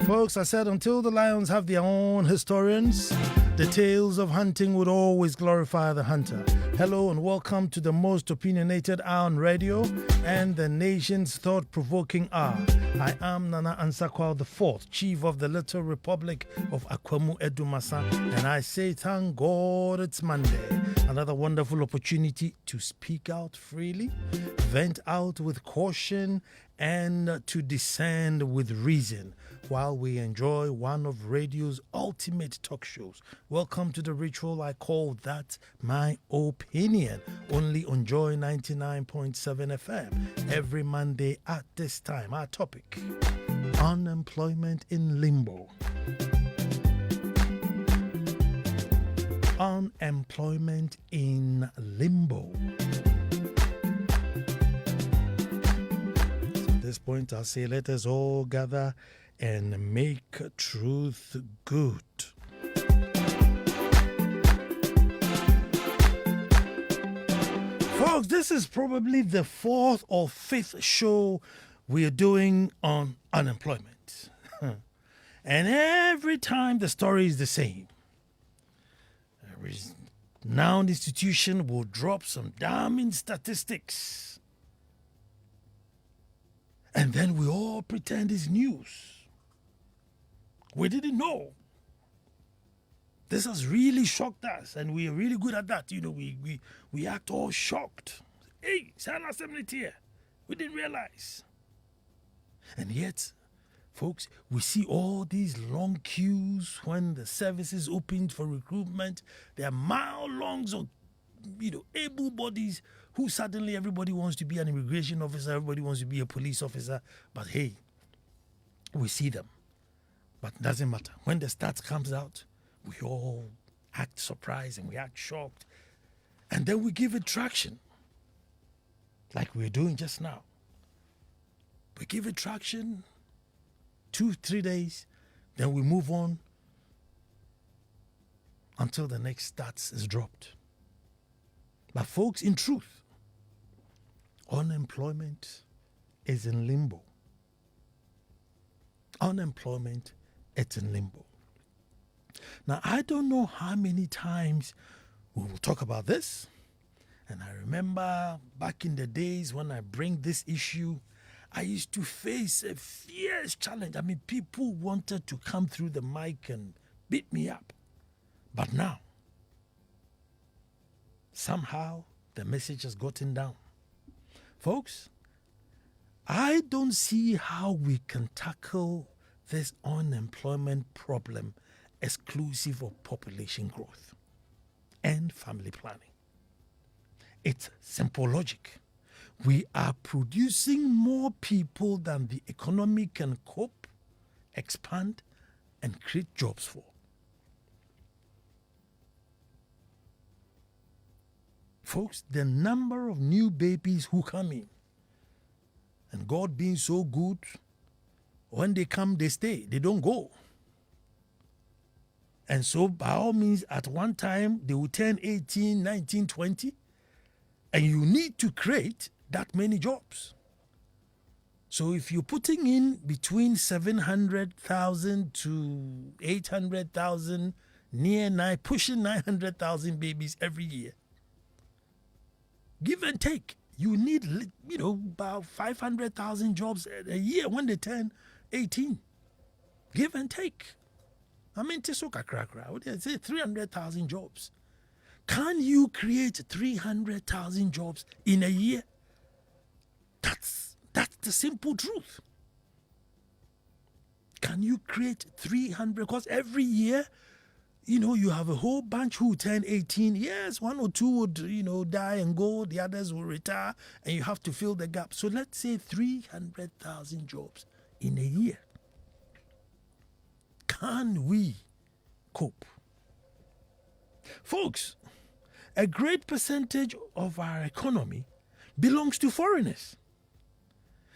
Folks, I said until the lions have their own historians, the tales of hunting would always glorify the hunter. Hello and welcome to the most opinionated hour on radio and the nation's thought-provoking hour. I am Nana Ansah Kwao, the fourth chief of the Little Republic of Akwamu Edumasa, and I say thank God it's Monday. Another wonderful opportunity to speak out freely, vent out with caution, and to descend with reason while we enjoy one of radio's ultimate talk shows. Welcome to the ritual I call That My Opinion, only on Joy 99.7 FM, every Monday at this time. Our topic, unemployment in limbo. Unemployment in limbo. So at this point, I'll say, let us all gather and make truth good. Folks, this is probably the fourth or fifth show we are doing on unemployment. And every time the story is the same. A renowned institution will drop some damning statistics. And then we all pretend it's news. We didn't know. This has really shocked us, and we are really good at that. You know, we act all shocked. Hey, Sana here. We didn't realize. And yet, folks, we see all these long queues when the services opened for recruitment. There are mile-longs of, able bodies who suddenly everybody wants to be an immigration officer, everybody wants to be a police officer. But hey, we see them. But it doesn't matter. When the stats comes out, we all act surprised and we act shocked. And then we give it traction, like we're doing just now. We give it traction 2-3 days, then we move on until the next stats is dropped. But folks, in truth, unemployment is in limbo. Unemployment is in limbo. Now, I don't know how many times we will talk about this. And I remember back in the days when I bring this issue, I used to face a fierce challenge. I mean, people wanted to come through the mic and beat me up. But now, somehow, the message has gotten down. Folks, I don't see how we can tackle this unemployment problem exclusive of population growth and family planning. It's simple logic. We are producing more people than the economy can cope, expand, and create jobs for. Folks, the number of new babies who come in, and God being so good, when they come, they stay. They don't go. And so, by all means, at one time, they will turn 18, 19, 20, and you need to create that many jobs. So if you're putting in between 700,000 to 800,000, pushing 900,000 babies every year, give and take, you need, about 500,000 jobs a year when they turn 18. Give and take. I mean, I say 300,000 jobs. Can you create 300,000 jobs in a year? That's the simple truth. Can you create 300? Because every year, you have a whole bunch who turn 18. Yes, one or two would, die and go. The others will retire, and you have to fill the gap. So let's say 300,000 jobs in a year. Can we cope? Folks, a great percentage of our economy belongs to foreigners.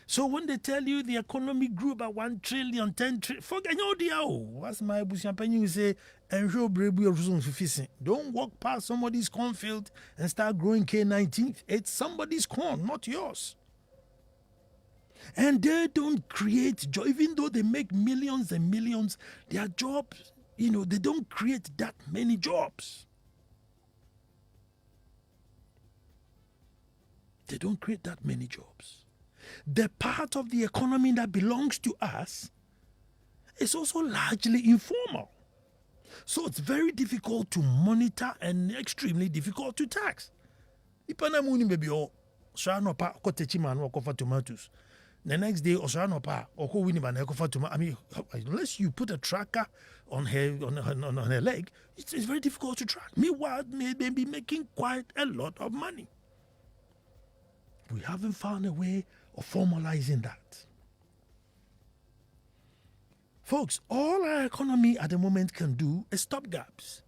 So when they tell you the economy grew by 1 trillion, 10 trillion, forget what's my champagne say, don't walk past somebody's cornfield and start growing K19. It's somebody's corn, not yours. And they don't create job, even though they make millions and millions, their jobs, they don't create that many jobs. They don't create that many jobs. The part of the economy that belongs to us is also largely informal. So it's very difficult to monitor and extremely difficult to tax. Ipana muni baby o no pa ko techi man ko for tomatoes. The next day no pa ko wini ba na ko for tomato. I mean, unless you put a tracker on her leg, it's very difficult to track. Meanwhile, they be making quite a lot of money. We haven't found a way of formalizing that. Folks, all our economy at the moment can do is stopgaps.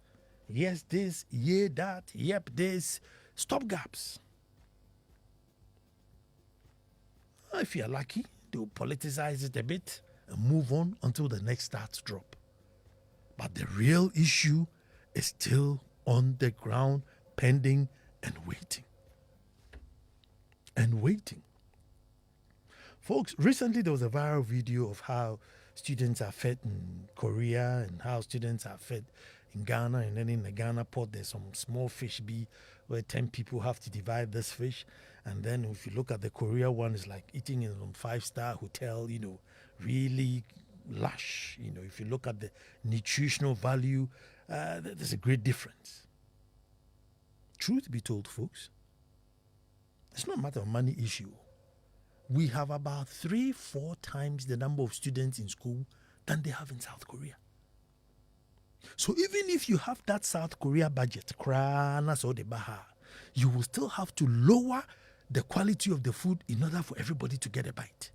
Yes, this, yeah, that, yep, this, stopgaps. If you're lucky, they'll politicize it a bit and move on until the next starts drop. But the real issue is still on the ground, pending and waiting. And waiting. Folks, recently there was a viral video of how students are fed in Korea and how students are fed in Ghana. And then in the Ghana pot, there's some small fish where 10 people have to divide this fish. And then if you look at the Korea one, it's like eating in a 5-star hotel, really lush. If you look at the nutritional value, there's a great difference. Truth be told, folks, it's not a matter of money issue. We have about 3-4 times the number of students in school than they have in South Korea. So even if you have that South Korea budget, you will still have to lower the quality of the food in order for everybody to get a bite.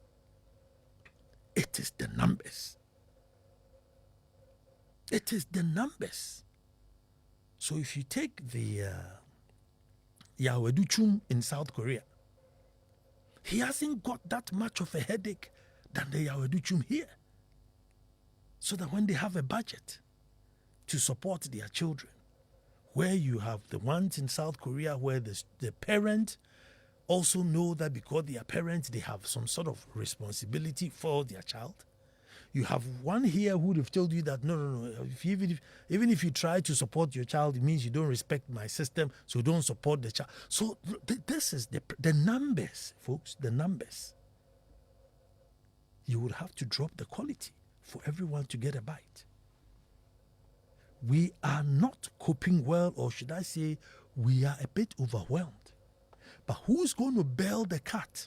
It is the numbers. It is the numbers. So if you take the Yawedu Chum in South Korea, he hasn't got that much of a headache than the Yawedu Chum here. So that when they have a budget to support their children, where you have the ones in South Korea where the parent also know that because they are parents, they have some sort of responsibility for their child. You have one here who would have told you that, no. Even if you try to support your child, it means you don't respect my system, so don't support the child. So this is the numbers, folks, the numbers. You would have to drop the quality for everyone to get a bite. We are not coping well, or should I say, we are a bit overwhelmed. But who's going to bail the cat?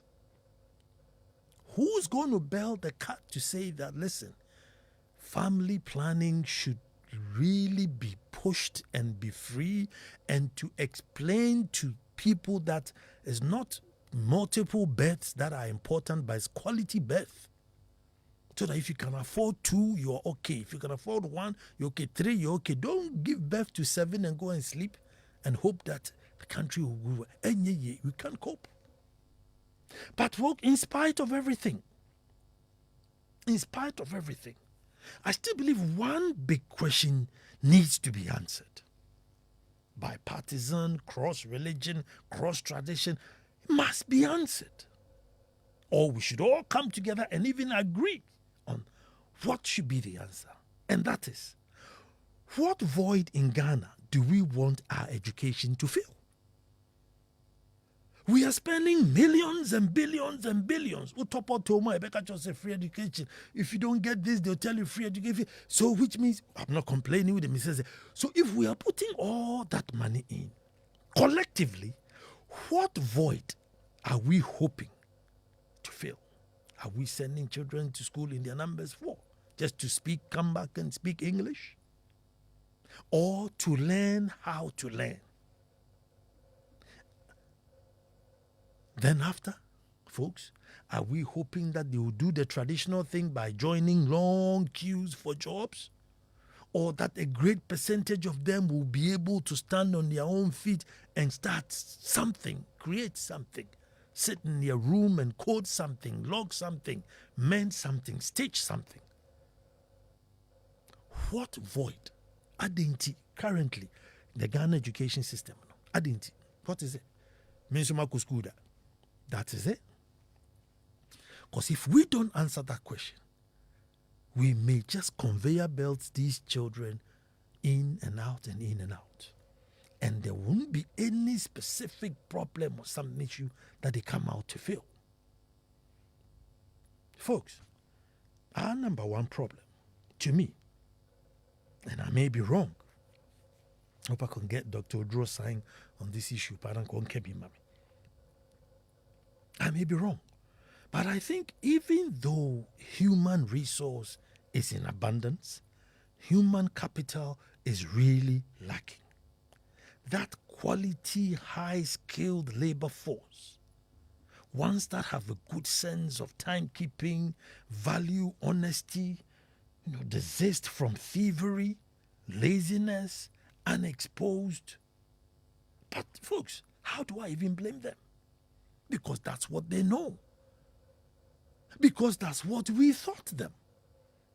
Who's going to bail the cat to say that, listen, family planning should really be pushed and be free, and to explain to people that it's not multiple births that are important, but it's quality birth. So that if you can afford 2, you're okay. If you can afford 1, you're okay. 3, you're okay. Don't give birth to 7 and go and sleep and hope that the country will grow. And we can't cope. But look, in spite of everything, I still believe one big question needs to be answered. Bipartisan, cross-religion, cross-tradition, must be answered. Or we should all come together and even agree on what should be the answer. And that is, what void in Ghana do we want our education to fill? We are spending millions and billions and billions. Free education. If you don't get this, they'll tell you free education. So which means, I'm not complaining with the missus. So if we are putting all that money in, collectively, what void are we hoping to fill? Are we sending children to school in their numbers for? Just to come back and speak English? Or to learn how to learn? Then after, folks, are we hoping that they will do the traditional thing by joining long queues for jobs? Or that a great percentage of them will be able to stand on their own feet and start something, create something, sit in their room and code something, log something, mend something, stitch something? What void? Adinti, currently, the Ghana education system. Adinti, what is it? Minsumako school that. That is it. Because if we don't answer that question, we may just conveyor belt these children in and out and in and out. And there won't be any specific problem or some issue that they come out to fill. Folks, our number one problem, to me, and I may be wrong, hope I can get Dr. Odro sign on this issue, but I may be wrong. But I think even though human resource is in abundance, human capital is really lacking. That quality, high-skilled labor force, ones that have a good sense of timekeeping, value, honesty, desist from thievery, laziness, unexposed. But folks, how do I even blame them? Because that's what they know. Because that's what we taught them.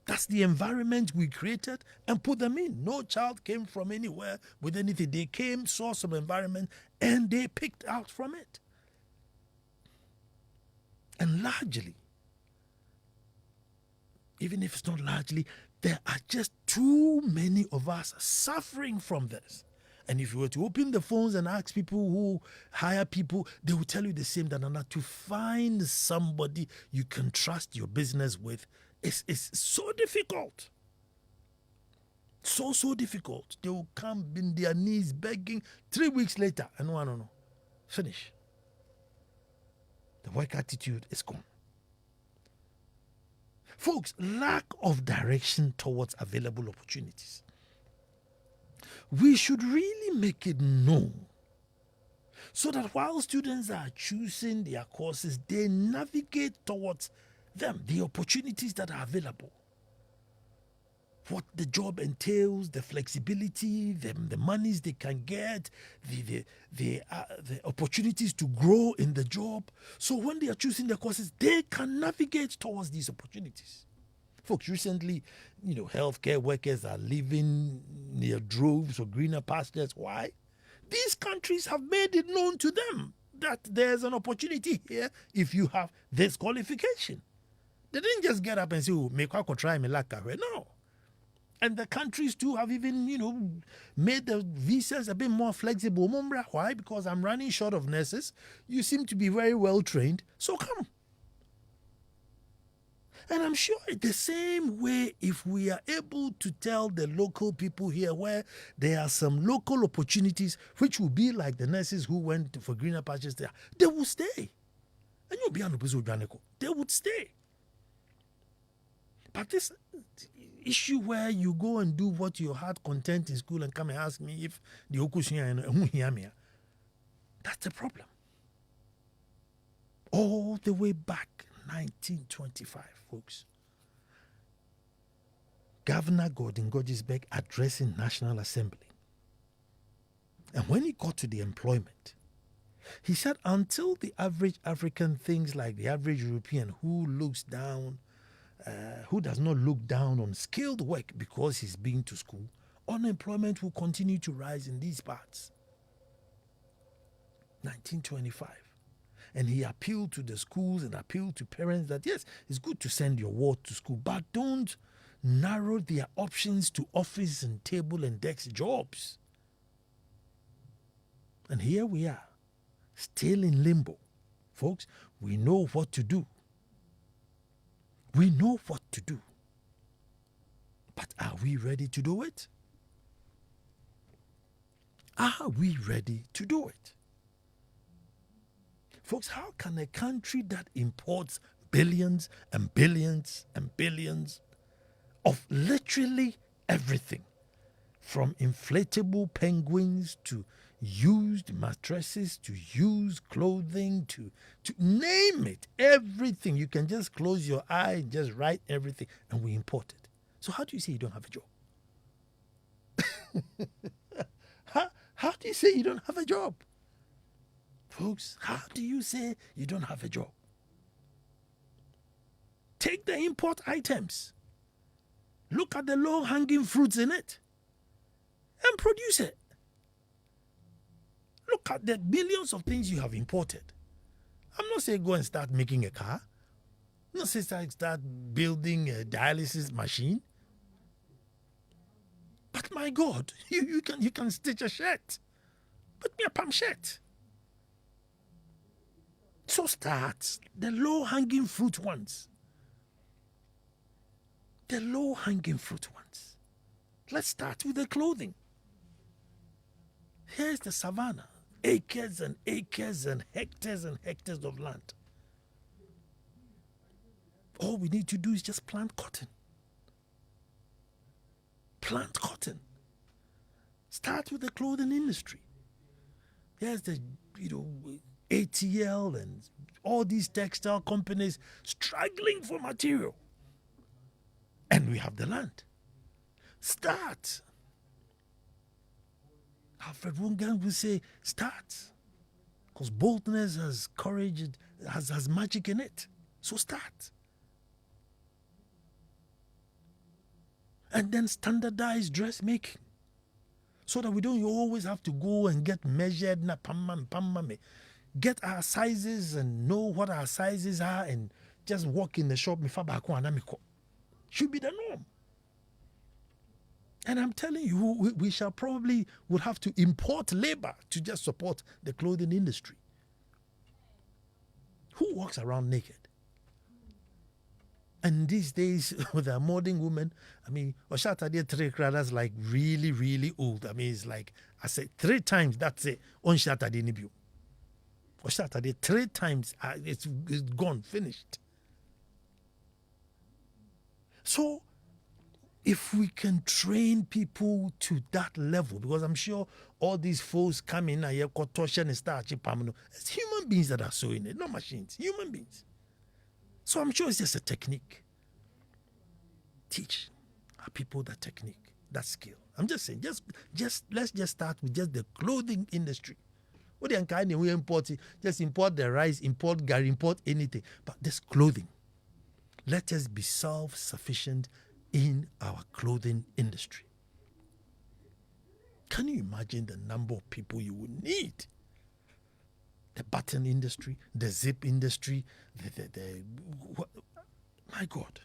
That's the environment we created and put them in. No child came from anywhere with anything. They came, saw some environment, and they picked out from it. And largely, even if it's not largely, there are just too many of us suffering from this. And if you were to open the phones and ask people who hire people, they will tell you the same, that to find somebody you can trust your business with is so difficult. So difficult. They will come in their knees begging 3 weeks later, and no, finish. The work attitude is gone. Folks, lack of direction towards available opportunities. We should really make it known so that while students are choosing their courses, they navigate towards them, the opportunities that are available. What the job entails, the flexibility, the monies they can get, the opportunities to grow in the job. So when they are choosing their courses, they can navigate towards these opportunities. Folks, recently, healthcare workers are living near droves or greener pastures. Why? These countries have made it known to them that there's an opportunity here if you have this qualification. They didn't just get up and say, make I try me like no. And the countries too have even, made the visas a bit more flexible. Why? Because I'm running short of nurses. You seem to be very well trained, so come. And I'm sure the same way, if we are able to tell the local people here where there are some local opportunities, which will be like the nurses who went for greener pastures there, they will stay. And you'll be on the they would stay. But this issue where you go and do what your heart content in school and come and ask me if the okushia, that's the problem. All the way back 1925, folks. Governor Gordon Gordisbeck addressing National Assembly. And when he got to the employment, he said until the average African thinks like the average European who does not look down on skilled work because he's been to school, unemployment will continue to rise in these parts. 1925. And he appealed to the schools and appealed to parents that, yes, it's good to send your ward to school, but don't narrow their options to office and table and desk jobs. And here we are, still in limbo. Folks, we know what to do. We know what to do. But are we ready to do it? Are we ready to do it? Folks, how can a country that imports billions and billions and billions of literally everything, from inflatable penguins to used mattresses to used clothing to name it, everything, you can just close your eye and just write everything and we import it. So how do you say you don't have a job? How do you say you don't have a job? Folks, how do you say you don't have a job? Take the import items. Look at the low-hanging fruits in it and produce it. Look at the millions of things you have imported. I'm not saying go and start making a car. Not since I start building a dialysis machine. But my God, you can stitch a shirt. Put me a palm shirt. So start the low-hanging fruit ones. The low-hanging fruit ones. Let's start with the clothing. Here's the savannah. Acres and acres and hectares of land. All we need to do is just plant cotton. Plant cotton. Start with the clothing industry. Here's the, ATL and all these textile companies struggling for material. And we have the land. Start. Alfred Wungang will say, start. Because boldness has courage, has magic in it. So start. And then standardize dressmaking. So that we don't always have to go and get measured. Get our sizes and know what our sizes are and just walk in the shop. Should be the norm. And I'm telling you, we shall probably would have to import labor to just support the clothing industry. Who walks around naked? And these days, with a modern woman, Oshatade 3 that's like really, really old. It's like, I said 3 times, that's it. On Shatade Nibu. Oshatade 3 times, it's gone, finished. So, if we can train people to that level, because I'm sure all these folks come in and start, it's human beings that are sewing it, not machines, human beings. So I'm sure it's just a technique. Teach our people that technique, that skill. I'm just saying, let's just start with just the clothing industry. What the kind we import, just import the rice, import gari, import anything. But this clothing, let us be self-sufficient in our clothing industry. Can you imagine the number of people you would need? The button industry, the zip industry, my God.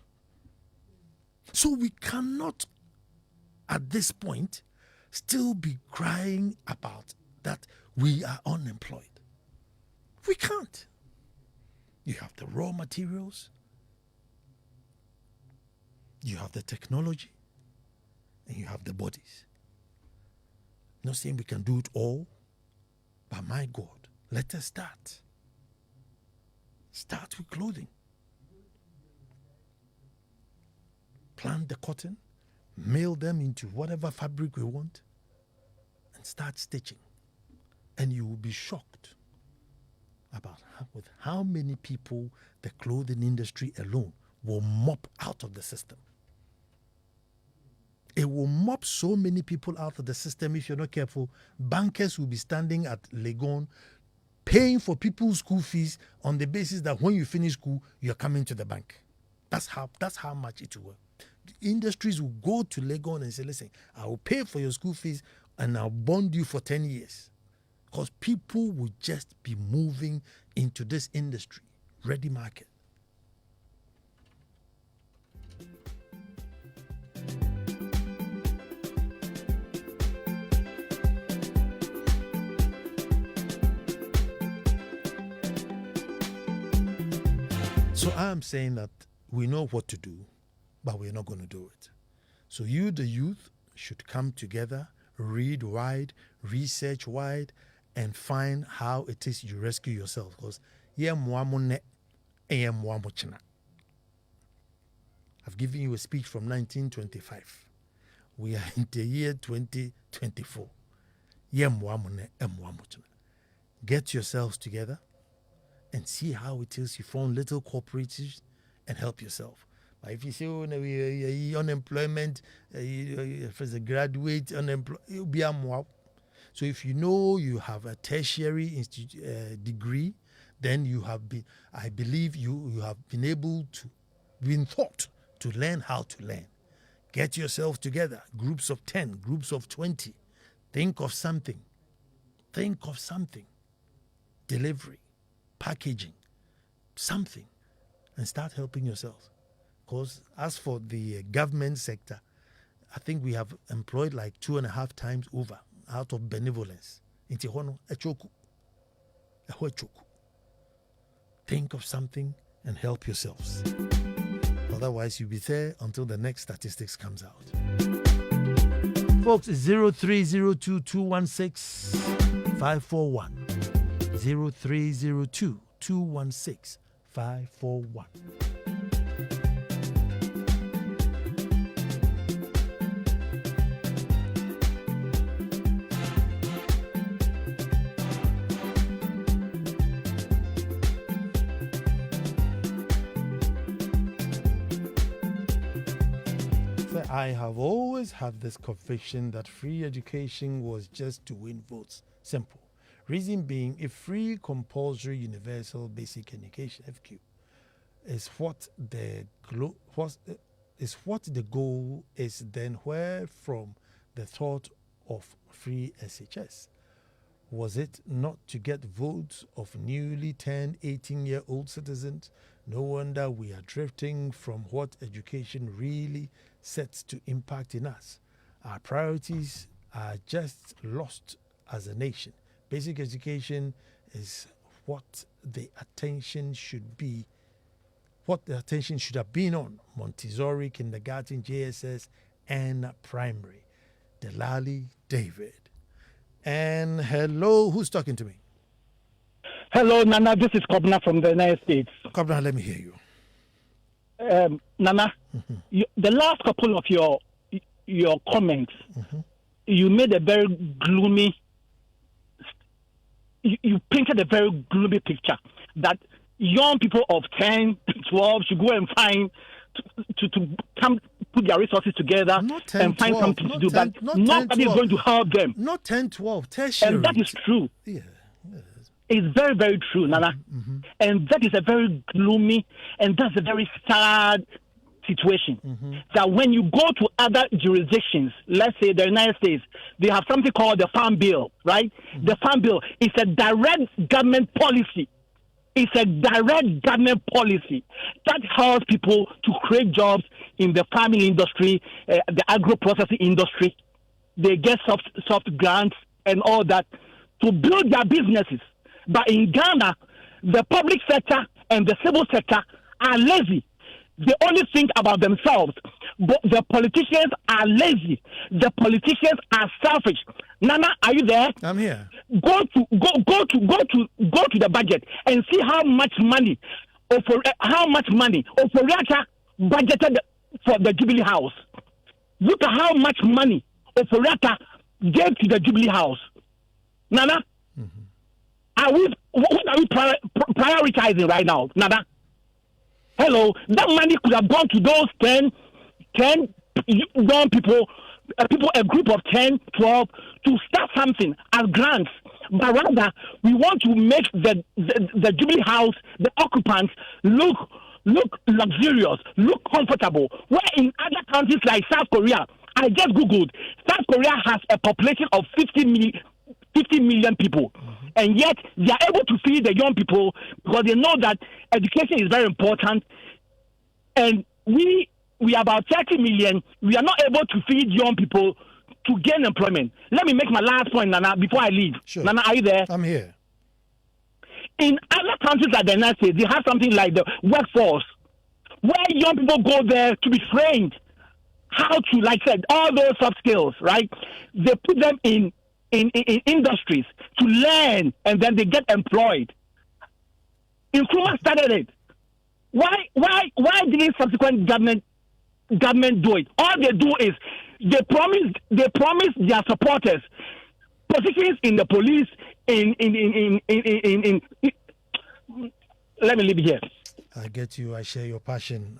So we cannot, at this point, still be crying about that we are unemployed. We can't. You have the raw materials, you have the technology, and you have the bodies. Not saying we can do it all, but my God, let us start. Start with clothing. Plant the cotton, mail them into whatever fabric we want, and start stitching. And you will be shocked about how many people the clothing industry alone will mop out of the system. It will mop so many people out of the system if you're not careful. Bankers will be standing at Legon paying for people's school fees on the basis that when you finish school, you're coming to the bank. That's how much it will work. Industries will go to Legon and say, listen, I will pay for your school fees and I'll bond you for 10 years. Because people will just be moving into this industry, ready market. So I'm saying that we know what to do, but we're not going to do it. So you, the youth, should come together, read wide, research wide, and find how it is you rescue yourself. Because I've given you a speech from 1925. We are in the year 2024. Get yourselves together and see how it is you form little cooperatives and help yourself. But if you say, unemployment, as a graduate, unemployed, it'll be a more. So if you know you have a tertiary degree, then you have been, I believe you have been able to, been taught to learn how to learn. Get yourself together, groups of 10, groups of 20. Think of something. Think of something. Delivery, packaging, something. and start helping yourselves. Because as for the government sector, I think we have employed like 2.5 times over out of benevolence. Think of something and help yourselves. Otherwise, you'll be there until the next statistics comes out. Folks, it's 0302 216 541. 0302 216 541. I have always had this conviction that free education was just to win votes. Simple. Reason being, if free, compulsory, universal, basic education (FQ) is what the goal is, then where from the thought of free SHS? Was it not to get votes of newly turned 18-year-old citizens? No wonder we are drifting from what education really sets to impact in us. Our priorities are just lost as a nation. Basic education is what the attention should have been on. Montessori, kindergarten, JSS, and primary. Delali David. And hello, who's talking to me? Hello, Nana. This is Kobna from the United States. Kobna, let me hear you. Nana, the last couple of your comments, you made a very gloomy. You painted a very gloomy picture that young people of 10, 12 should go and find to come put their resources together and find something to do. But nobody is going to help them. Not 10, 12, tertiary. And that is true. Yeah. It's very, very true, Nana. And that is a very gloomy and that's a very sad situation. That when you go to other jurisdictions, let's say the United States, they have something called the Farm Bill, right? The Farm Bill is a direct government policy. It's a direct government policy that helps people to create jobs in the farming industry, the agro-processing industry. They get soft grants and all that to build their businesses. But in Ghana, the public sector and the civil sector are lazy. They only think about themselves. But the politicians are lazy. The politicians are selfish. Nana, are you there? I'm here. Go to the budget and see how much money Oforiatta budgeted for the Jubilee House. Look at how much money Oforiatta gave to the Jubilee House. Nana, what are we prioritizing right now, Nana? Hello, that money could have gone to those 10 young people, a group of 10, 12, to start something as grants. But rather, we want to make the Jubilee House, the occupants, look luxurious, look comfortable. Where in other countries like South Korea, I just Googled, South Korea has a population of 50 million people. And yet, they are able to feed the young people because they know that education is very important. And we are about 30 million. We are not able to feed young people to gain employment. Let me make my last point, Nana, before I leave. Sure. Nana, are you there? I'm here. In other countries like the United States, they have something like the workforce, where young people go there to be trained how to, like I said, all those soft skills, right? They put them in industries to learn, and then they get employed. Nkrumah started it. Why didn't subsequent government do it? All they do is they promise their supporters positions in the police. Let me leave it here. I get you. I share your passion.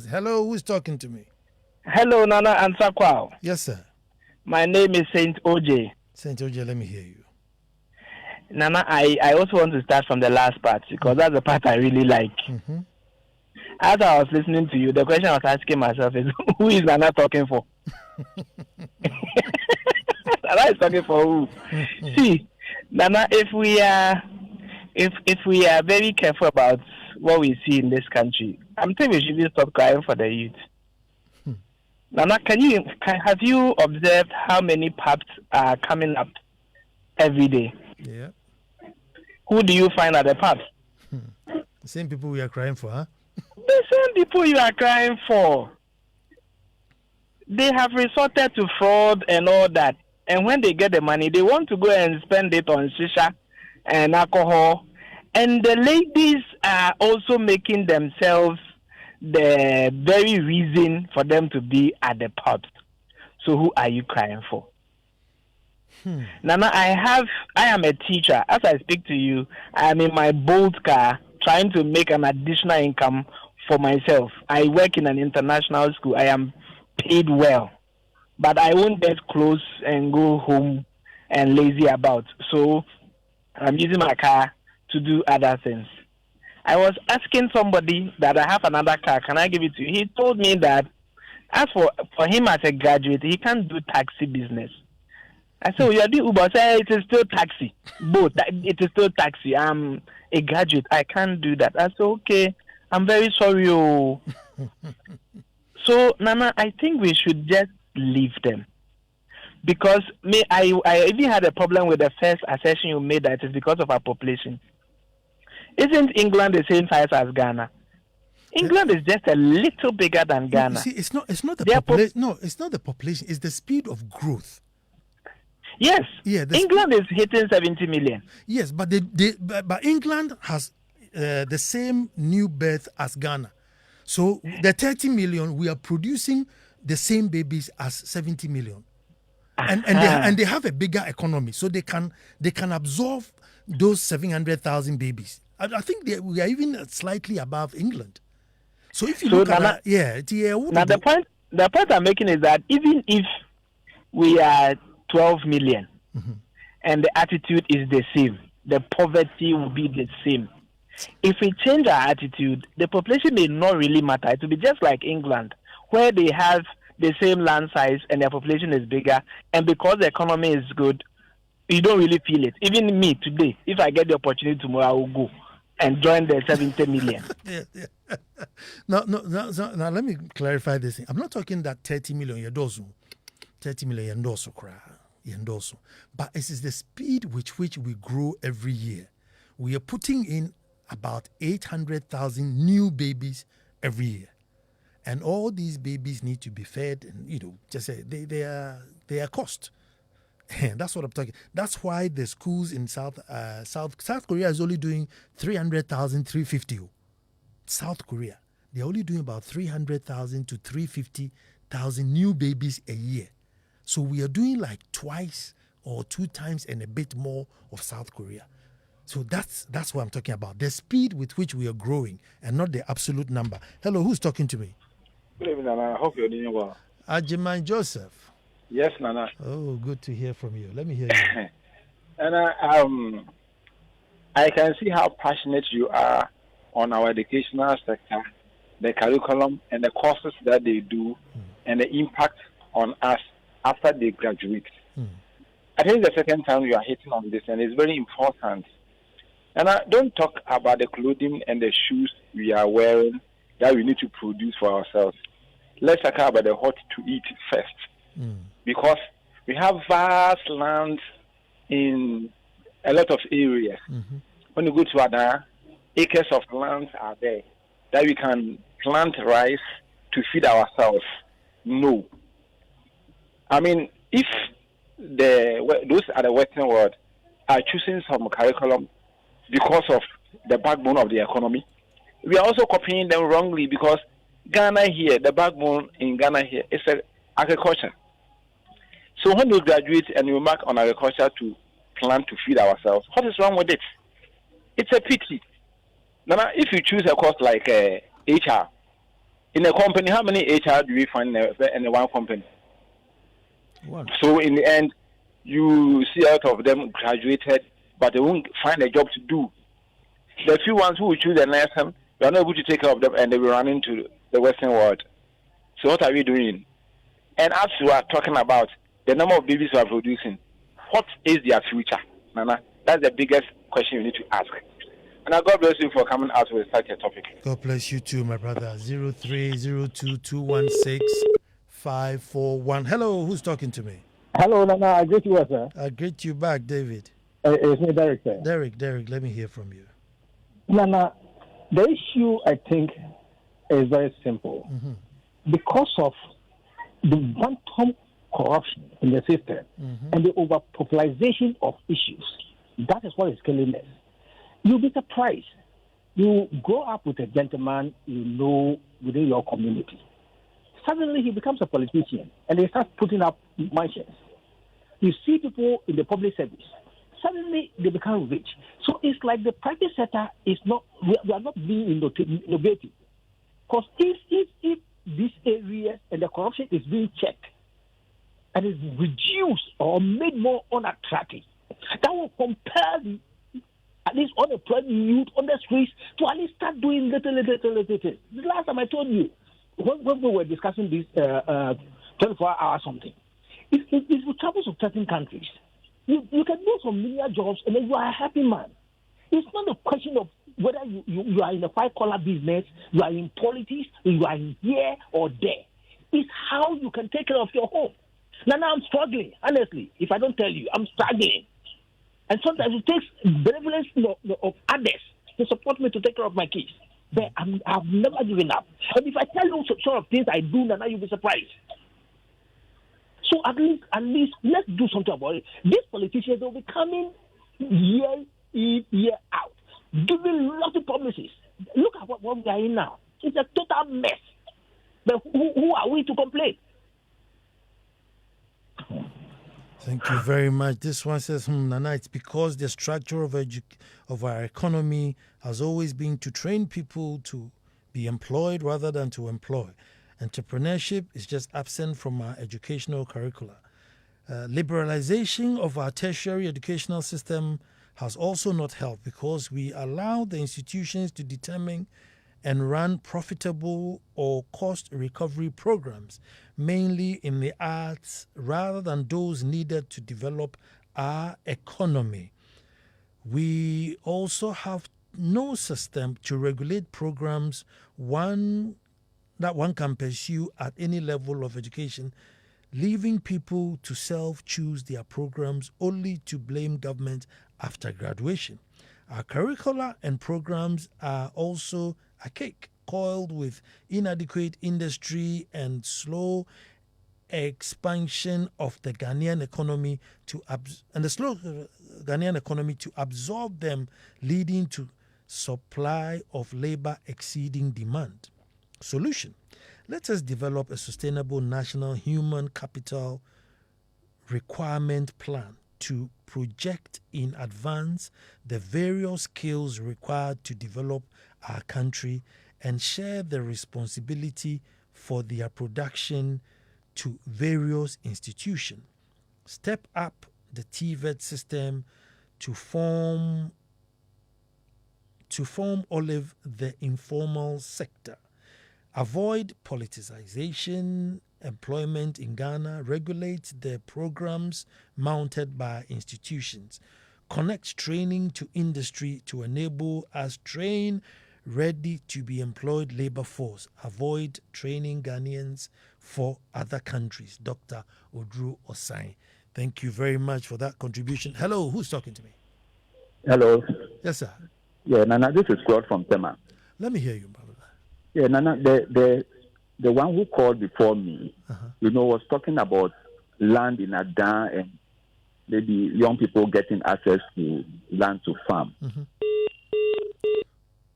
Hello, who's talking to me? Hello, Nana Ansah Kwao. Yes, sir. My name is Saint OJ. Saint OJ, let me hear you. Nana, I also want to start from the last part because that's the part I really like. As I was listening to you, the question I was asking myself is, who is Nana talking for? Nana is talking for who? See, Nana, if we are very careful about what we see in this country, I'm thinking we should even stop crying for the youth. Nana, have you observed how many pubs are coming up every day? Yeah. Who do you find at the pubs? The same people we are crying for, huh? The same people you are crying for. They have resorted to fraud and all that. And when they get the money, they want to go and spend it on shisha and alcohol. And the ladies are also making themselves the very reason for them to be at the pubs. So who are you crying for? Nana, I am a teacher. As I speak to you, I am in my Bolt car trying to make an additional income for myself. I work in an international school. I am paid well. But I won't get close and go home and lazy about. So I'm using my car to do other things. I was asking somebody that I have another car. Can I give it to you? He told me that as for him as a graduate, he can't do taxi business. I said, you are doing Uber. I said, it is still taxi. Both. It is still taxi. I'm a graduate. I can't do that. I said, okay. I'm very sorry. Oh. So, Nana, I think we should just leave them. Because I even had a problem with the first assertion you made that it is because of our population. Isn't England the same size as Ghana? England is just a little bigger than Ghana. See, it's not the population. No, it's not the population. It's the speed of growth. Yes. Yeah. England is hitting 70 million. Yes, but but England has the same new birth as Ghana. So the 30 million, we are producing the same babies as 70 million. And they have a bigger economy, so they can absorb those 700,000 babies. I think we are even slightly above England. So if you look at that, now the point I'm making is that even if we are 12 million and the attitude is the same, the poverty will be the same. If we change our attitude, the population may not really matter. It will be just like England, where they have the same land size and their population is bigger, and because the economy is good, you don't really feel it. Even me today, if I get the opportunity tomorrow, I will go and join the 70 million. Now, let me clarify this thing. I'm not talking that 30 million yendoso. 30 million yendoso. But it is the speed with which we grow every year. We are putting in about 800,000 new babies every year. And all these babies need to be fed, and just say they are cost. And that's what I'm talking. That's why the schools in South Korea is only doing 300,000, 350. South Korea, they're only doing about 300,000 to 350,000 new babies a year. So we are doing like twice or 2 times and a bit more of South Korea. So that's what I'm talking about. The speed with which we are growing and not the absolute number. Hello, who's talking to me? Good evening, Nana. I hope you're doing well. Ajiman Joseph. Yes, Nana. Oh, good to hear from you. Let me hear you. And I can see how passionate you are on our educational sector, the curriculum, and the courses that they do, and the impact on us after they graduate. I think the second time you are hitting on this, and it's very important. And I don't talk about the clothing and the shoes we are wearing that we need to produce for ourselves. Let's talk about the what to eat first. Because we have vast lands in a lot of areas. When you go to Adara, acres of lands are there that we can plant rice to feed ourselves. No. I mean, if those at the Western world are choosing some curriculum because of the backbone of the economy, we are also copying them wrongly, because Ghana here, the backbone in Ghana here is agriculture. So when we graduate and we mark on agriculture to plant to feed ourselves, what is wrong with it? It's a pity. Now, if you choose a course like HR, in a company, how many HR do we find in one company? One. So in the end, you see a lot of them graduated, but they won't find a job to do. The few ones who will choose a nursing, we are not able to take care of them, and they will run into the Western world. So what are we doing? And as we are talking about the number of babies we are producing, what is their future, Nana? That's the biggest question you need to ask. And God bless you for coming out with such a topic. God bless you too, my brother. 0302216541. Hello, who's talking to me? Hello, Nana. I greet you, sir. I greet you back, David. It's me, Derek, sir. Derek, let me hear from you. Nana, the issue, I think, is very simple. Mm-hmm. Because of the quantum corruption in the system and the overpopulation of issues, that is what is killing us. You'll be surprised. You grow up with a gentleman you know within your community. Suddenly he becomes a politician and he starts putting up mansions. You see people in the public service. Suddenly they become rich. So it's like the private sector is not, we are not being innovative. Because if these areas and the corruption is being checked and is reduced or made more unattractive, that will compel the at least unemployed youth on the streets to at least start doing little. The last time I told you, when we were discussing this 24 hours something, if you travel to certain countries, you can do some menial jobs and then you are a happy man. It's not a question of whether you are in a white-collar business, you are in politics, you are in here or there. It's how you can take care of your home. Now I'm struggling, honestly. If I don't tell you, I'm struggling. And sometimes it takes benevolence of others to support me to take care of my kids. But I've never given up. And if I tell you sort of things I do, now you'll be surprised. So at least, let's do something about it. These politicians will be coming year in, year out, giving lots of promises. Look at what we are in now. It's a total mess. But who are we to complain? Thank you very much. This one says, Nana, it's because the structure of our economy has always been to train people to be employed rather than to employ. Entrepreneurship is just absent from our educational curricula. Liberalization of our tertiary educational system has also not helped because we allow the institutions to determine and run profitable or cost recovery programs, mainly in the arts, rather than those needed to develop our economy. We also have no system to regulate programs that one can pursue at any level of education, leaving people to self-choose their programs only to blame government after graduation. Our curricula and programs are also archaic, coiled with inadequate industry and slow expansion of the Ghanaian economy to absorb them, leading to supply of labor exceeding demand. Solution: let us develop a sustainable national human capital requirement plan to project in advance the various skills required to develop our country and share the responsibility for their production to various institutions. Step up the TVET system to form olive the informal sector. Avoid politicization, employment in Ghana, regulate the programs mounted by institutions, connect training to industry to enable us train ready to be employed labor force, avoid training Ghanaians for other countries. Dr. Odru Osai. Thank you very much for that contribution. Hello, who's talking to me? Hello. Yes, sir. Yeah, Nana, this is Claude from Tema. Let me hear you, brother. Yeah, Nana, the one who called before me, was talking about land in Adan and maybe young people getting access to land to farm. Mm-hmm.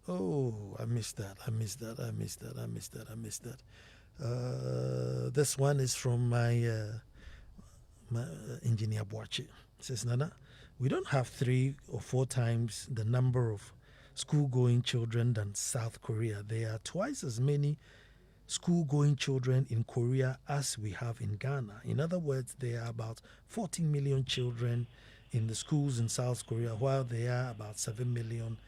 Oh, I missed that. This one is from my engineer Boache. It says, Nana, we don't have 3 or 4 times the number of school-going children than South Korea. There are twice as many school-going children in Korea as we have in Ghana. In other words, there are about 14 million children in the schools in South Korea, while there are about 7 million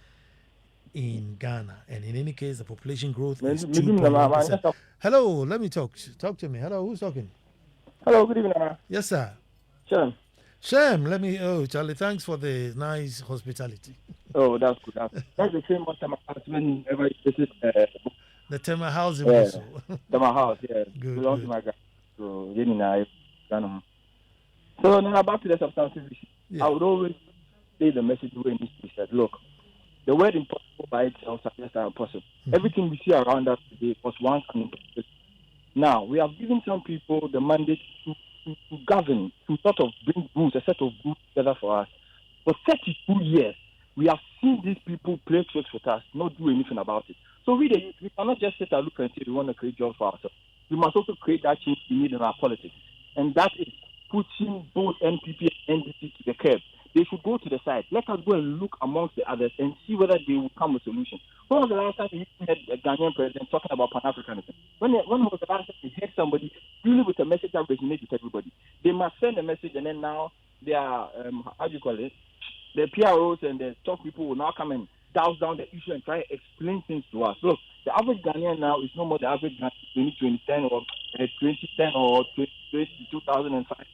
in Ghana. And in any case, the population growth is 2.1%. Hello, let me talk. Talk to me. Hello, who's talking? Hello, good evening. Yes, sir. Shem, let me. Oh, Charlie, thanks for the nice hospitality. Oh, that's good. That's the same one time I was whenever you visit The Tema house in Wusu. my house. Yeah, Good, belongs to good. my guy. So you know, so now back to the substantive issue. Yeah. I would always say the message where it needs to be said. Look, the word impossible by itself suggests that impossible. Everything we see around us today was once an impossible. Now we have given some people the mandate to govern, to sort of bring rules, a set of rules together for us. For 32 years, we have seen these people play tricks with us, not do anything about it. So we cannot just sit and look and say we want to create jobs for ourselves. We must also create that change we need in our politics. And that is putting both NPP and NDC to the curb. They should go to the side. Let us go and look amongst the others and see whether they will come with solutions. When was the last time you heard a Ghanaian president talking about Pan-Africanism? When was the last time you heard somebody really with a message that resonates with everybody? They must send a message, and then now they are, how do you call it? The PROs and the top people will now come and douse down the issue and try to explain things to us. Look, the average Ghanaian now is no more the average Ghanaian 2010 or 2010 or 2005.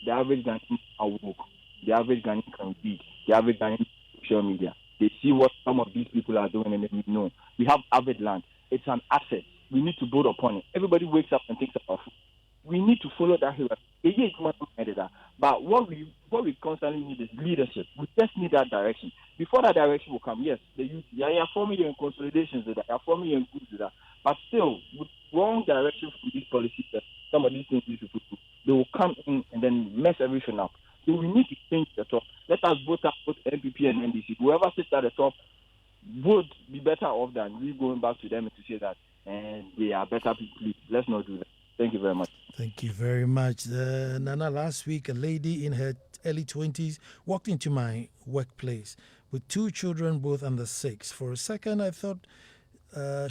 The average Ghanaian are woke. The average Ghanaian can read. The average Ghanaian social media. They see what some of these people are doing and they know. We have avid land. It's an asset. We need to build upon it. Everybody wakes up and thinks about food. We need to follow that hero. But what we constantly need is leadership. We just need that direction. Before that direction will come, yes, the youth, they are forming in consolidations, they are forming in groups, but still, with wrong direction from these policies, some of these things these people do, they will come in and then mess everything up. So we need to change the top. Let us vote out both NPP and NDC. Whoever sits at the top would be better off than we going back to them to say that and they are better people. Please, let's not do that. Thank you very much. Thank you very much. Nana, last week, a lady in her early 20s walked into my workplace with 2 children, both under 6. For a second, I thought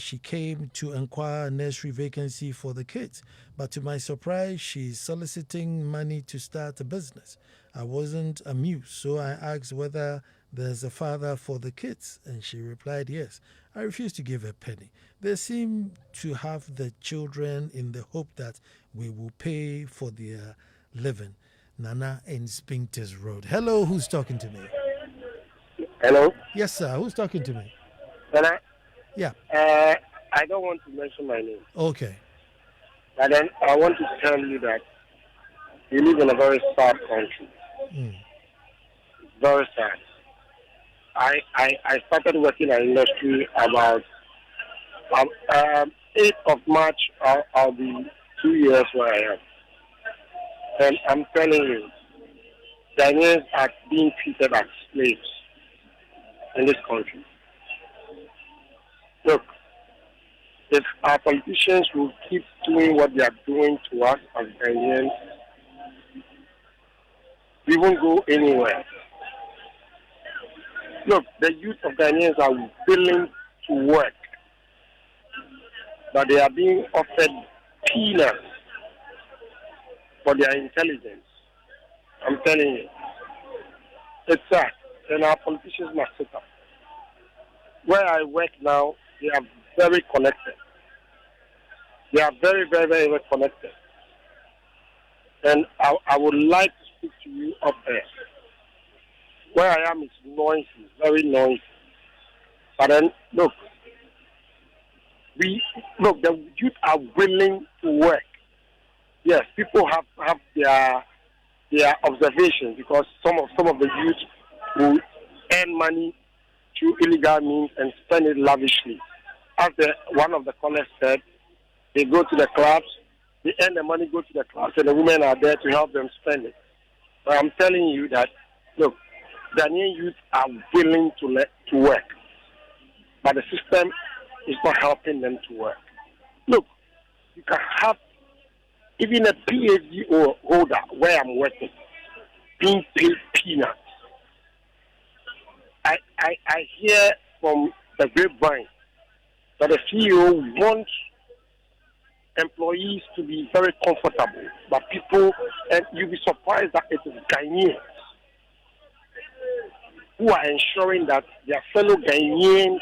she came to inquire a nursery vacancy for the kids. But to my surprise, she's soliciting money to start a business. I wasn't amused, so I asked whether there's a father for the kids, and she replied yes. I refused to give a penny. They seem to have the children in the hope that we will pay for their living. Nana in Spinkters Road. Hello, who's talking to me? Hello? Yes, sir. Who's talking to me? Nana? Yeah. I don't want to mention my name. Okay. But then I want to tell you that we live in a very sad country. Very sad. I started working in industry about 8th of March. I'll be 2 years where I am. And I'm telling you, Ghanaians are being treated as slaves in this country. Look, if our politicians will keep doing what they are doing to us as Ghanaians, we won't go anywhere. Look, the youth of Ghanaians are willing to work, but they are being offered peanuts for their intelligence. I'm telling you. It's sad. And our politicians must sit up. Where I work now, they are very connected. They are very, very, very, very connected. And I would like to speak to you up there. Where I am is noisy, very noisy. But then, look, the youth are willing to work. Yes, people have their observations because some of the youth will earn money through illegal means and spend it lavishly. As one of the callers said, they go to the clubs, they earn the money, go to the clubs, and the women are there to help them spend it. But I'm telling you that, look, Ghanaian youth are willing to work, but the system is not helping them to work. Look, you can have even a PhD holder where I'm working being paid peanuts. I hear from the grapevine that the CEO wants employees to be very comfortable, but people, and you'll be surprised that it is Ghanaians who are ensuring that their fellow Ghanaians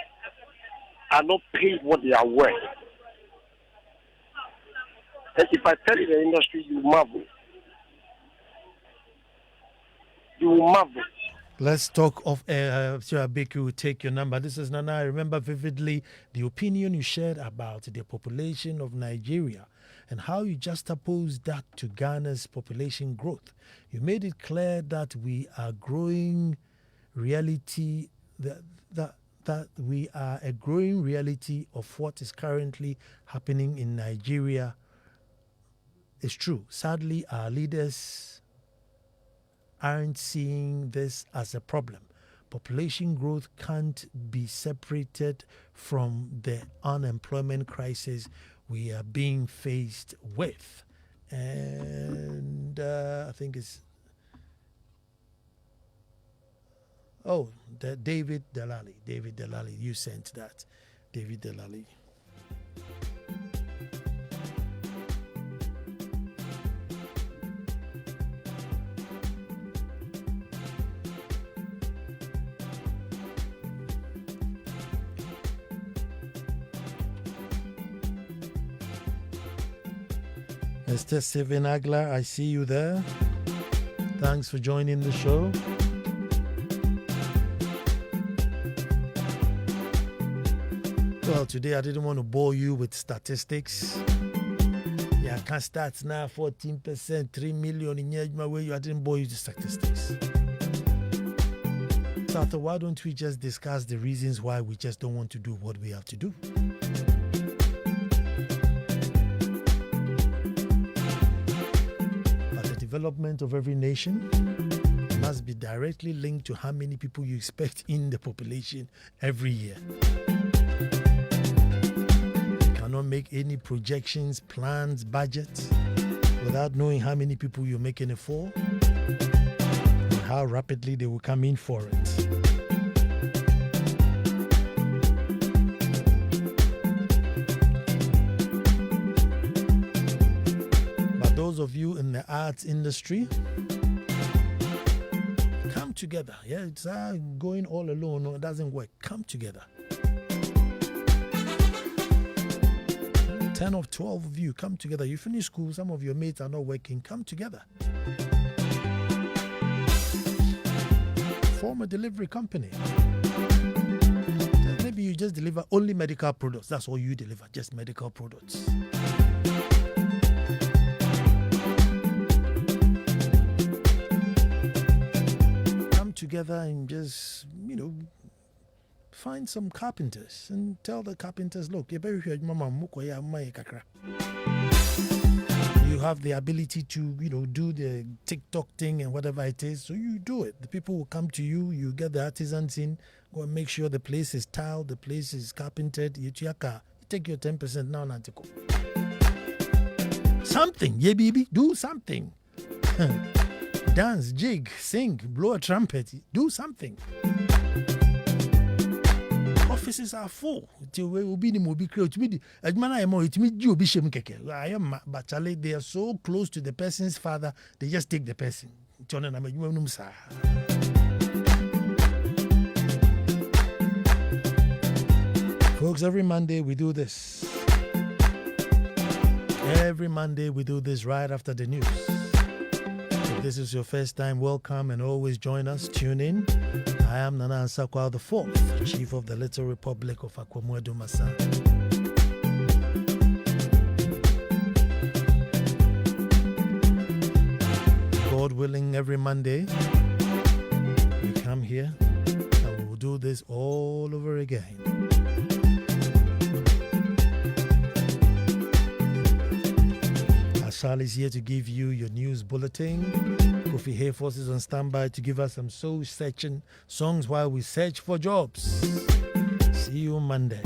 are not paid what they are worth. And if I tell you the industry, you marvel. You will marvel. Let's talk of Sir Abeki will take your number. This is Nana. I remember vividly the opinion you shared about the population of Nigeria and how you juxtaposed that to Ghana's population growth. You made it clear that we are growing reality, that we are a growing reality of what is currently happening in Nigeria. It's true. Sadly, our leaders aren't seeing this as a problem. Population growth can't be separated from the unemployment crisis we are being faced with. And I think it's David Delali, you sent that. David Delali. Mr. Steven Agler, I see you there. Thanks for joining the show. Well, today I didn't want to bore you with statistics. Yeah, I can't start now 14%, 3 million in my way. I didn't bore you with statistics. So I thought, why don't we just discuss the reasons why we just don't want to do what we have to do? Development of every nation must be directly linked to how many people you expect in the population every year. You cannot make any projections, plans, budgets without knowing how many people you're making it for and how rapidly they will come in for it. Those of you in the arts industry, come together. Yeah, it's going all alone. No, it doesn't work. Come together. 10 or 12 of you come together. You finish school, some of your mates are not working. Come together. Form a delivery company. Maybe you just deliver only medical products. That's all you deliver, just medical products. Together and just, find some carpenters and tell the carpenters, look, you have the ability to, do the TikTok thing and whatever it is, so you do it. The people will come to you, you get the artisans in, go and make sure the place is tiled, the place is carpentered, you take your 10% now, Nantiko. Something, yeah, baby, do something. Dance, jig, sing, blow a trumpet, do something. Offices are full. They are so close to the person's father, they just take the person. Folks, every Monday we do this. Every Monday we do this right after the news. If this is your first time, welcome and always join us. Tune in. I am Nana Ansah Kwao the Fourth, Chief of the Little Republic of Akwamuedu Masa. God willing, every Monday we come here and we will do this all over again. Charlie is here to give you your news bulletin. Kofi Hayforce is on standby to give us some soul-searching songs while we search for jobs. See you Monday.